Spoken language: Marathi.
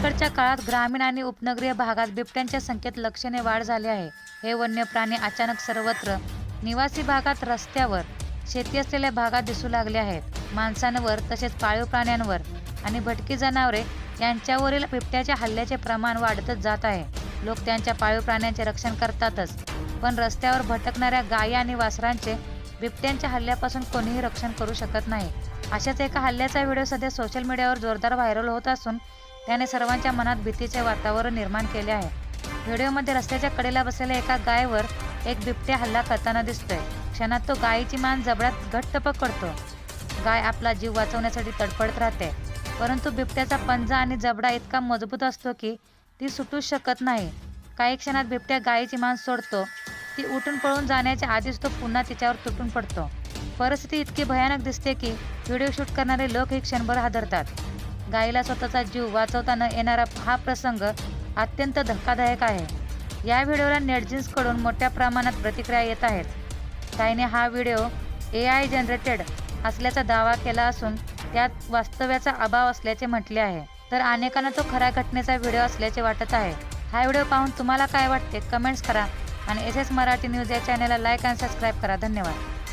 अलीकडच्या काळात ग्रामीण आणि उपनगरीय भागात बिबट्यांच्या संख्येत लक्षणीय वाढ झाली आहे. हे वन्य प्राणी अचानक सर्वत्र, निवासी भागात, रस्त्यावर, शेती असलेल्या भागात दिसू लागले आहेत. माणसांवर तसेच पाळीव प्राण्यांवर आणि भटकी जनावरे यांच्यावरील बिबट्याच्या हल्ल्याचे प्रमाण वाढतच जात आहे. लोक त्यांच्या पाळीव प्राण्यांचे रक्षण करतातच, पण रस्त्यावर भटकणाऱ्या गायी आणि वासरांचे बिबट्यांच्या हल्ल्यापासून कोणीही रक्षण करू शकत नाही. अशाच एका हल्ल्याचा व्हिडिओ सध्या सोशल मीडियावर जोरदार व्हायरल होत असून त्याने सर्वांच्या मनात भीतीचे वातावरण निर्माण केले आहे. व्हिडिओमध्ये रस्त्याच्या कडेला बसलेल्या एका गायीवर एक बिबट्या हल्ला करताना दिसतोय. क्षणात तो गायीची मान जबड्यात घट्ट पकडतो. गाय आपला जीव वाचवण्यासाठी तडफडत राहते, परंतु बिबट्याचा पंजा आणि जबडा इतका मजबूत असतो की ती सुटूच शकत नाही. काही क्षणात बिबट्या गायीची मान सोडतो. ती उठून पळून जाण्याच्या आधीच तो पुन्हा तिच्यावर तुटून पडतो. परिस्थिती इतकी भयानक दिसते की व्हिडिओ शूट करणारे लोक ही क्षणभर हादरतात. गायीला स्वतःचा जीव वाचवता येणारा हा प्रसंग अत्यंत धक्कादायक आहे. या व्हिडिओला नेटिझन्सकडून मोठ्या प्रमाणात प्रतिक्रिया येत आहेत. काहींनी हा व्हिडिओ AI जनरेटेड असल्याचा दावा केला असून त्यात वास्तव्याचा अभाव असल्याचे म्हटले आहे, तर अनेकांना तो खऱ्या घटनेचा व्हिडिओ असल्याचे वाटत आहे. हा व्हिडिओ पाहून तुम्हाला काय वाटते कमेंट्स करा आणि SS मराठी न्यूज या चॅनलला लाईक आणि सबस्क्राईब करा. धन्यवाद.